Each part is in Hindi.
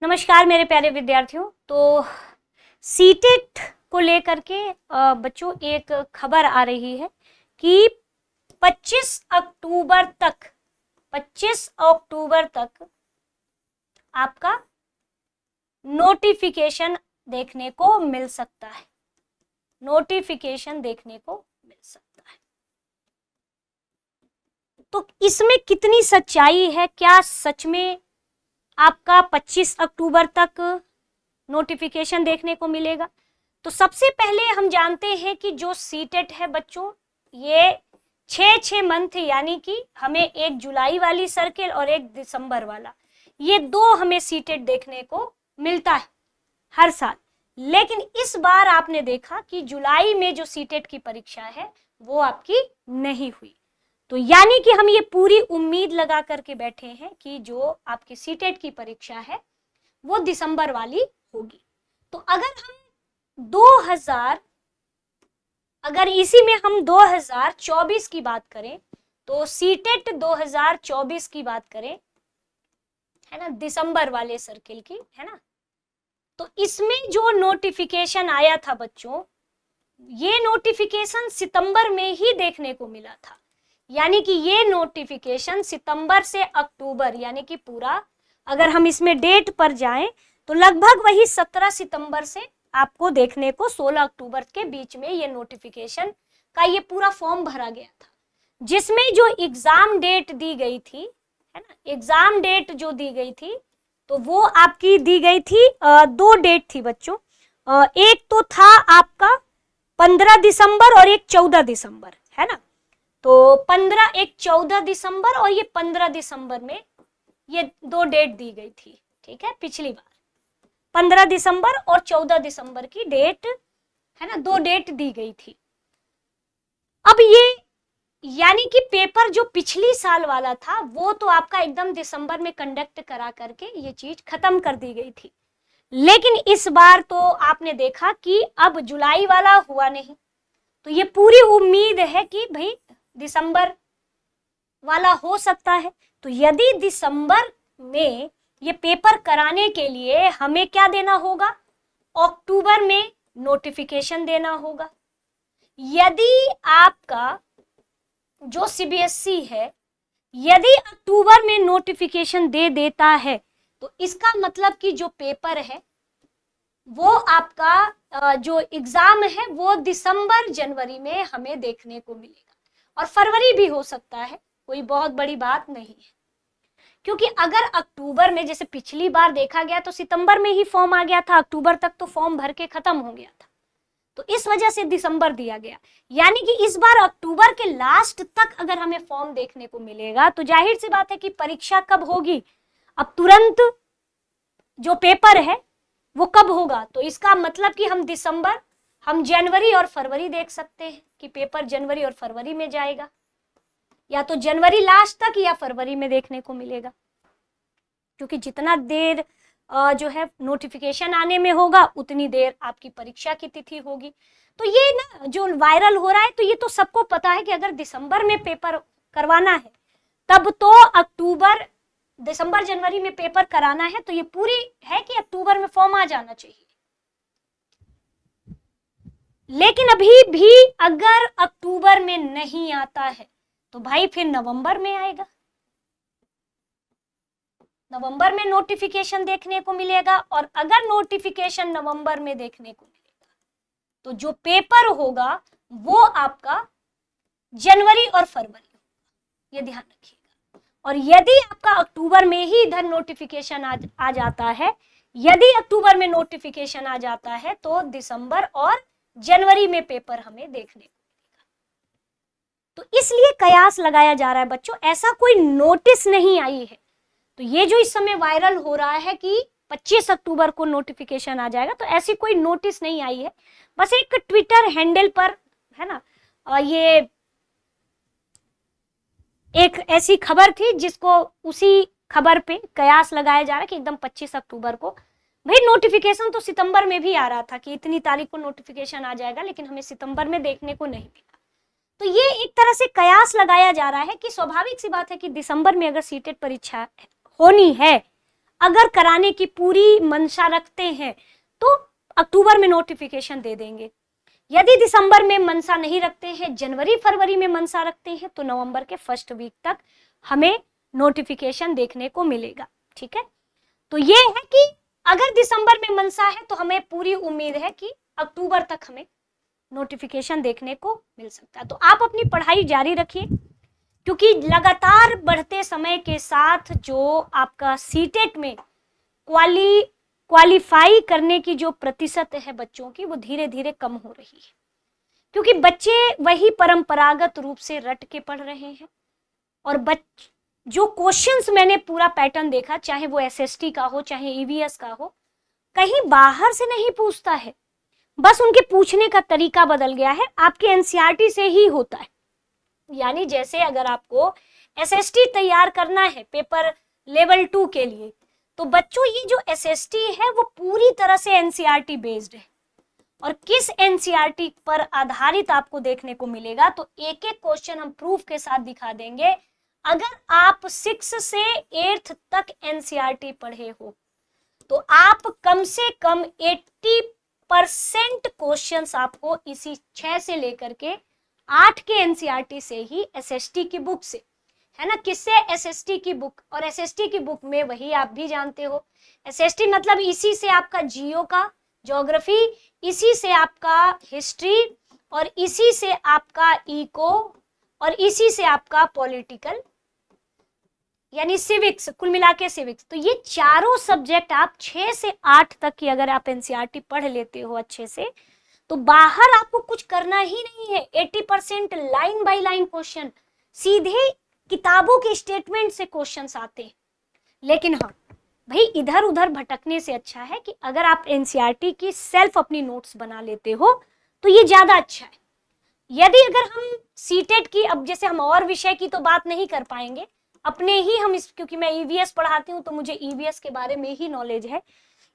नमस्कार मेरे प्यारे विद्यार्थियों। तो सीटेट को लेकर के बच्चों एक खबर आ रही है कि 25 अक्टूबर तक आपका नोटिफिकेशन देखने को मिल सकता है। तो इसमें कितनी सच्चाई है? क्या सच में आपका 25 अक्टूबर तक नोटिफिकेशन देखने को मिलेगा? तो सबसे पहले हम जानते हैं कि जो सीटेट है बच्चों, ये 6 मंथ, यानी कि हमें एक जुलाई वाली सर्किल और एक दिसंबर वाला, ये दो हमें सीटेट देखने को मिलता है हर साल। लेकिन इस बार आपने देखा कि जुलाई में जो सीटेट की परीक्षा है वो आपकी नहीं हुई। तो यानी कि हम ये पूरी उम्मीद लगा करके बैठे हैं कि जो आपकी सीटेट की परीक्षा है वो दिसंबर वाली होगी। तो अगर इसी में हम 2024 की बात करें, तो सीटेट 2024 की बात करें, है ना, दिसंबर वाले सर्किल की, है ना, तो इसमें जो नोटिफिकेशन आया था बच्चों, ये नोटिफिकेशन सितंबर में ही देखने को मिला था। यानी कि ये नोटिफिकेशन सितंबर से अक्टूबर, यानी कि पूरा, अगर हम इसमें डेट पर जाएं तो लगभग वही 17 सितंबर से आपको देखने को 16 अक्टूबर के बीच में ये नोटिफिकेशन का ये पूरा फॉर्म भरा गया था, जिसमें जो एग्जाम डेट दी गई थी, है ना, एग्जाम डेट जो दी गई थी, तो वो आपकी दी गई थी, दो डेट थी बच्चों। एक तो था आपका 15 दिसंबर और एक 14 दिसंबर, है ना। तो 15, एक 14 दिसंबर और ये 15 दिसंबर में ये दो डेट दी गई थी। ठीक है, पिछली बार 15 दिसंबर और 14 दिसंबर की डेट, है ना, दो डेट दी गई थी। अब ये यानी कि पेपर जो पिछली साल वाला था वो तो आपका एकदम दिसंबर में कंडक्ट करा करके ये चीज खत्म कर दी गई थी। लेकिन इस बार तो आपने देखा कि अब जुलाई वाला हुआ नहीं, तो ये पूरी उम्मीद है कि भाई दिसंबर वाला हो सकता है। तो यदि दिसंबर में ये पेपर कराने के लिए हमें क्या देना होगा? अक्टूबर में नोटिफिकेशन देना होगा। यदि आपका जो सीबीएसई है, यदि अक्टूबर में नोटिफिकेशन दे देता है, तो इसका मतलब कि जो पेपर है वो आपका जो एग्जाम है वो दिसंबर जनवरी में हमें देखने को मिलेगा, और फरवरी भी हो सकता है, कोई बहुत बड़ी बात नहीं है। क्योंकि अगर अक्टूबर में, जैसे पिछली बार देखा गया, तो सितंबर में ही फॉर्म आ गया था, अक्टूबर तक तो फॉर्म भर के खत्म हो गया था, तो इस वजह से दिसंबर दिया गया। यानी कि इस बार अक्टूबर के लास्ट तक अगर हमें फॉर्म देखने को मिलेगा, तो जाहिर सी बात है कि परीक्षा कब होगी? अब तुरंत जो पेपर है वो कब होगा? तो इसका मतलब कि हम जनवरी और फरवरी देख सकते हैं कि पेपर जनवरी और फरवरी में जाएगा, या तो जनवरी लास्ट तक या फरवरी में देखने को मिलेगा। क्योंकि जितना देर जो है नोटिफिकेशन आने में होगा, उतनी देर आपकी परीक्षा की तिथि होगी। तो ये ना जो वायरल हो रहा है, तो ये तो सबको पता है कि अगर दिसंबर में पेपर करवाना है, तब तो दिसंबर जनवरी में पेपर कराना है, तो ये पूरी है कि अक्टूबर में फॉर्म आ जाना चाहिए। लेकिन अभी भी अगर अक्टूबर में नहीं आता है, तो भाई फिर नवंबर में आएगा, नवंबर में नोटिफिकेशन देखने को मिलेगा। और अगर नोटिफिकेशन नवंबर में देखने को मिलेगा, तो जो पेपर होगा वो आपका जनवरी और फरवरी, ये ध्यान रखिएगा। और यदि आपका अक्टूबर में ही इधर नोटिफिकेशन आ जाता है, यदि अक्टूबर में नोटिफिकेशन आ जाता है, तो दिसंबर और जनवरी में पेपर हमें देखने को मिलेगा। तो इसलिए कयास लगाया जा रहा है बच्चों, ऐसा कोई नोटिस नहीं आई है। तो ये जो इस समय वायरल हो रहा है कि 25 अक्टूबर को नोटिफिकेशन आ जाएगा, तो ऐसी कोई नोटिस नहीं आई है। बस एक ट्विटर हैंडल पर, है ना, ये एक ऐसी खबर थी जिसको, उसी खबर पे कयास लगाया जा रहा है कि एकदम 25 अक्टूबर को, भाई नोटिफिकेशन तो सितंबर में भी आ रहा था कि इतनी तारीख को नोटिफिकेशन आ जाएगा, लेकिन हमें सितंबर में देखने को नहीं मिला। तो ये एक तरह से कयास लगाया जा रहा है कि स्वाभाविक सी बात है कि दिसंबर में अगर सीटेट परीक्षा होनी है, अगर कराने की पूरी मंशा रखते हैं तो अक्टूबर में नोटिफिकेशन दे देंगे। यदि दिसंबर में मंशा नहीं रखते हैं, जनवरी फरवरी में मंशा रखते हैं, तो नवंबर के फर्स्ट वीक तक हमें नोटिफिकेशन देखने को मिलेगा। ठीक है, तो ये है कि अगर दिसंबर में मंशा है तो हमें पूरी उम्मीद है कि अक्टूबर तक हमें नोटिफिकेशन देखने को मिल सकता है। तो आप अपनी पढ़ाई जारी रखिए, क्योंकि लगातार बढ़ते समय के साथ जो आपका सीटेट में क्वालिफाई करने की जो प्रतिशत है बच्चों की, वो धीरे धीरे कम हो रही है, क्योंकि बच्चे वही परंपरागत रूप से रट के पढ़ रहे हैं। और जो क्वेश्चंस मैंने पूरा पैटर्न देखा, चाहे वो एसएसटी का हो चाहे ईवीएस का हो, कहीं बाहर से नहीं पूछता है, बस उनके पूछने का तरीका बदल गया है, आपके एनसीईआरटी से ही होता है। यानी जैसे अगर आपको एसएसटी तैयार करना है पेपर लेवल 2 के लिए, तो बच्चों ये जो एसएसटी है वो पूरी तरह से एनसीईआरटी बेस्ड है। और किस एनसीईआरटी पर आधारित आपको देखने को मिलेगा, तो एक एक क्वेश्चन हम प्रूफ के साथ दिखा देंगे। अगर आप 6 से 8th तक एनसीईआरटी पढ़े हो तो आप कम से कम 80% क्वेश्चंस आपको इसी 6 से लेकर के 8 के एनसीईआरटी से ही, एसएसटी की बुक से, है ना, किससे, एसएसटी की बुक। और एसएसटी की बुक में वही आप भी जानते हो, एसएसटी मतलब इसी से आपका जियो का ज्योग्राफी, इसी से आपका हिस्ट्री, और इसी से आपका इको, और इसी से आपका पॉलिटिकल यानी सिविक्स, कुल मिला के सिविक्स। तो ये चारों सब्जेक्ट आप 6 से 8 तक की अगर आप एनसीईआरटी पढ़ लेते हो अच्छे से, तो बाहर आपको कुछ करना ही नहीं है। 80% लाइन बाय लाइन क्वेश्चन, सीधे किताबों के स्टेटमेंट से क्वेश्चंस आते हैं। लेकिन हाँ भाई, इधर उधर भटकने से अच्छा है कि अगर आप एनसीईआरटी की सेल्फ अपनी नोट्स बना लेते हो तो ये ज्यादा अच्छा है। यदि अगर हम सीटेट की, अब जैसे हम और विषय की तो बात नहीं कर पाएंगे, अपने ही हम क्योंकि मैं ईवीएस पढ़ाती हूँ तो मुझे ईवीएस के बारे में ही नॉलेज है।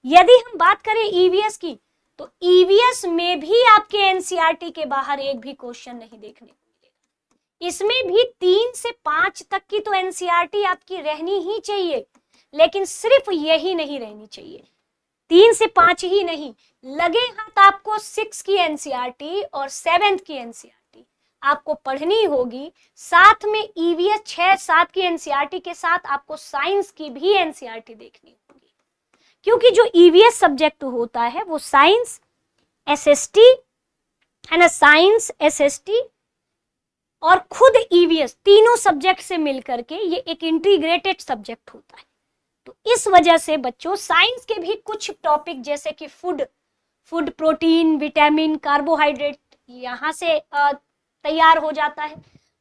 यदि हम बात करें ईवीएस की, तो ईवीएस में भी आपके एनसीईआरटी के बाहर एक भी क्वेश्चन नहीं देखने को मिलेगा। इसमें भी 3 से 5 तक की तो एनसीईआरटी आपकी रहनी ही चाहिए, लेकिन सिर्फ यही नहीं रहनी चाहिए, 3 से 5 ही नहीं, लगे हाथ आपको 6 की एनसीईआरटी और 7th की एनसीईआरटी आपको पढ़नी होगी। साथ में ईवीएस 6-7 की एनसीईआरटी के साथ आपको साइंस की भी एनसीईआरटी देखनी होगी, क्योंकि जो ईवीएस सब्जेक्ट होता है वो साइंस, एसएसटी, है ना, साइंस, एसएसटी और खुद ईवीएस, तीनों सब्जेक्ट से मिलकर के ये एक इंटीग्रेटेड सब्जेक्ट होता है। तो इस वजह से बच्चों, साइंस के भी कुछ टॉपिक जैसे कि फूड, प्रोटीन, विटामिन, कार्बोहाइड्रेट, यहाँ से तैयार हो जाता है।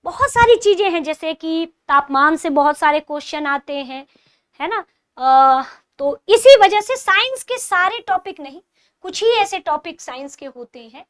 बहुत सारी चीजें हैं, जैसे कि तापमान से बहुत सारे क्वेश्चन आते हैं, है ना। तो इसी वजह से साइंस के सारे टॉपिक नहीं, कुछ ही ऐसे टॉपिक साइंस के होते हैं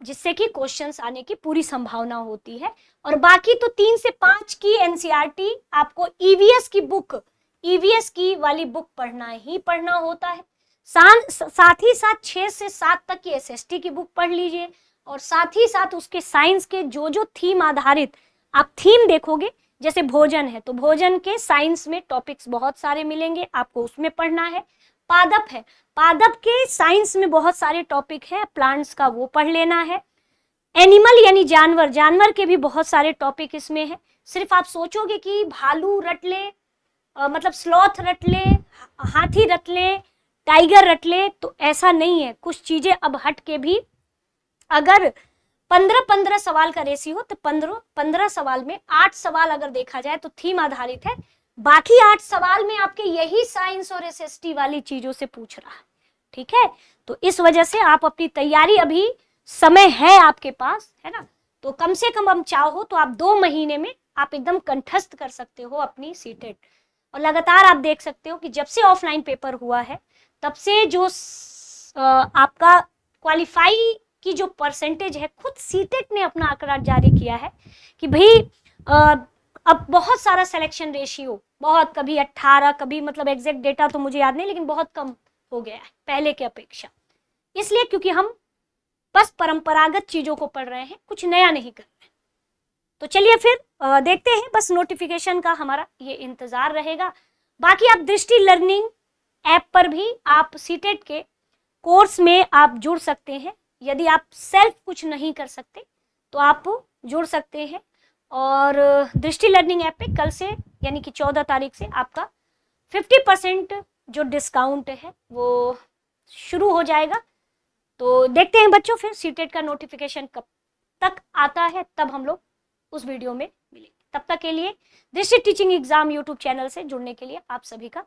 जिससे कि क्वेश्चंस आने की पूरी संभावना होती है। और बाकी तो 3 से 5 की एनसीईआरटी आपको ईवीएस की बुक, ईवीएस की वाली बुक पढ़ना ही पढ़ना होता है। साथ ही साथ 6 से 7 तक की एसएसटी की बुक पढ़ लीजिए, और साथ ही साथ उसके साइंस के जो थीम आधारित आप थीम देखोगे, जैसे भोजन है तो भोजन के साइंस में टॉपिक्स बहुत सारे मिलेंगे, आपको उसमें पढ़ना है। पादप है, पादप के साइंस में बहुत सारे टॉपिक है, प्लांट्स का वो पढ़ लेना है। एनिमल यानी जानवर, जानवर के भी बहुत सारे टॉपिक इसमें है। सिर्फ आप सोचोगे कि भालू रट ले, मतलब स्लॉथ रट ले, हाथी रट ले, टाइगर रट ले, तो ऐसा नहीं है। कुछ चीजें अब हट के भी, अगर 15-15 सवाल का रेशियो हो तो 15 सवाल में 8 सवाल अगर देखा जाए तो थीम आधारित है, बाकी 8 सवाल में आपके यही साइंस और एसएसटी वाली चीजों से पूछ रहा है। ठीक है, तो इस वजह से आप अपनी तैयारी, अभी समय है आपके पास, है ना, तो कम से कम हम चाहो तो आप 2 महीने में आप एकदम कंठस्थ कर सकते हो अपनी सीटेट। और लगातार आप देख सकते हो कि जब से ऑफलाइन पेपर हुआ है तब से जो आपका क्वालिफाई की जो परसेंटेज है, खुद सीटेट ने अपना आंकड़ा जारी किया है कि भाई अब बहुत सारा सिलेक्शन रेशियो, बहुत, कभी 18, कभी, मतलब एग्जैक्ट डेटा तो मुझे याद नहीं, लेकिन बहुत कम हो गया है पहले के अपेक्षा। इसलिए क्योंकि हम बस परंपरागत चीजों को पढ़ रहे हैं, कुछ नया नहीं कर रहे हैं। तो चलिए फिर देखते हैं, बस नोटिफिकेशन का हमारा ये इंतजार रहेगा। बाकी आप दृष्टि लर्निंग ऐप पर भी आप सीटेट के कोर्स में आप जुड़ सकते हैं। यदि आप सेल्फ कुछ नहीं कर सकते तो आप जुड़ सकते हैं। और दृष्टि लर्निंग ऐप पे कल से यानी कि 14 तारीख से आपका 50% जो डिस्काउंट है वो शुरू हो जाएगा। तो देखते हैं बच्चों फिर सीटेट का नोटिफिकेशन कब तक आता है, तब हम लोग उस वीडियो में मिलेंगे। तब तक के लिए दृष्टि टीचिंग एग्जाम यूट्यूब चैनल से जुड़ने के लिए आप सभी का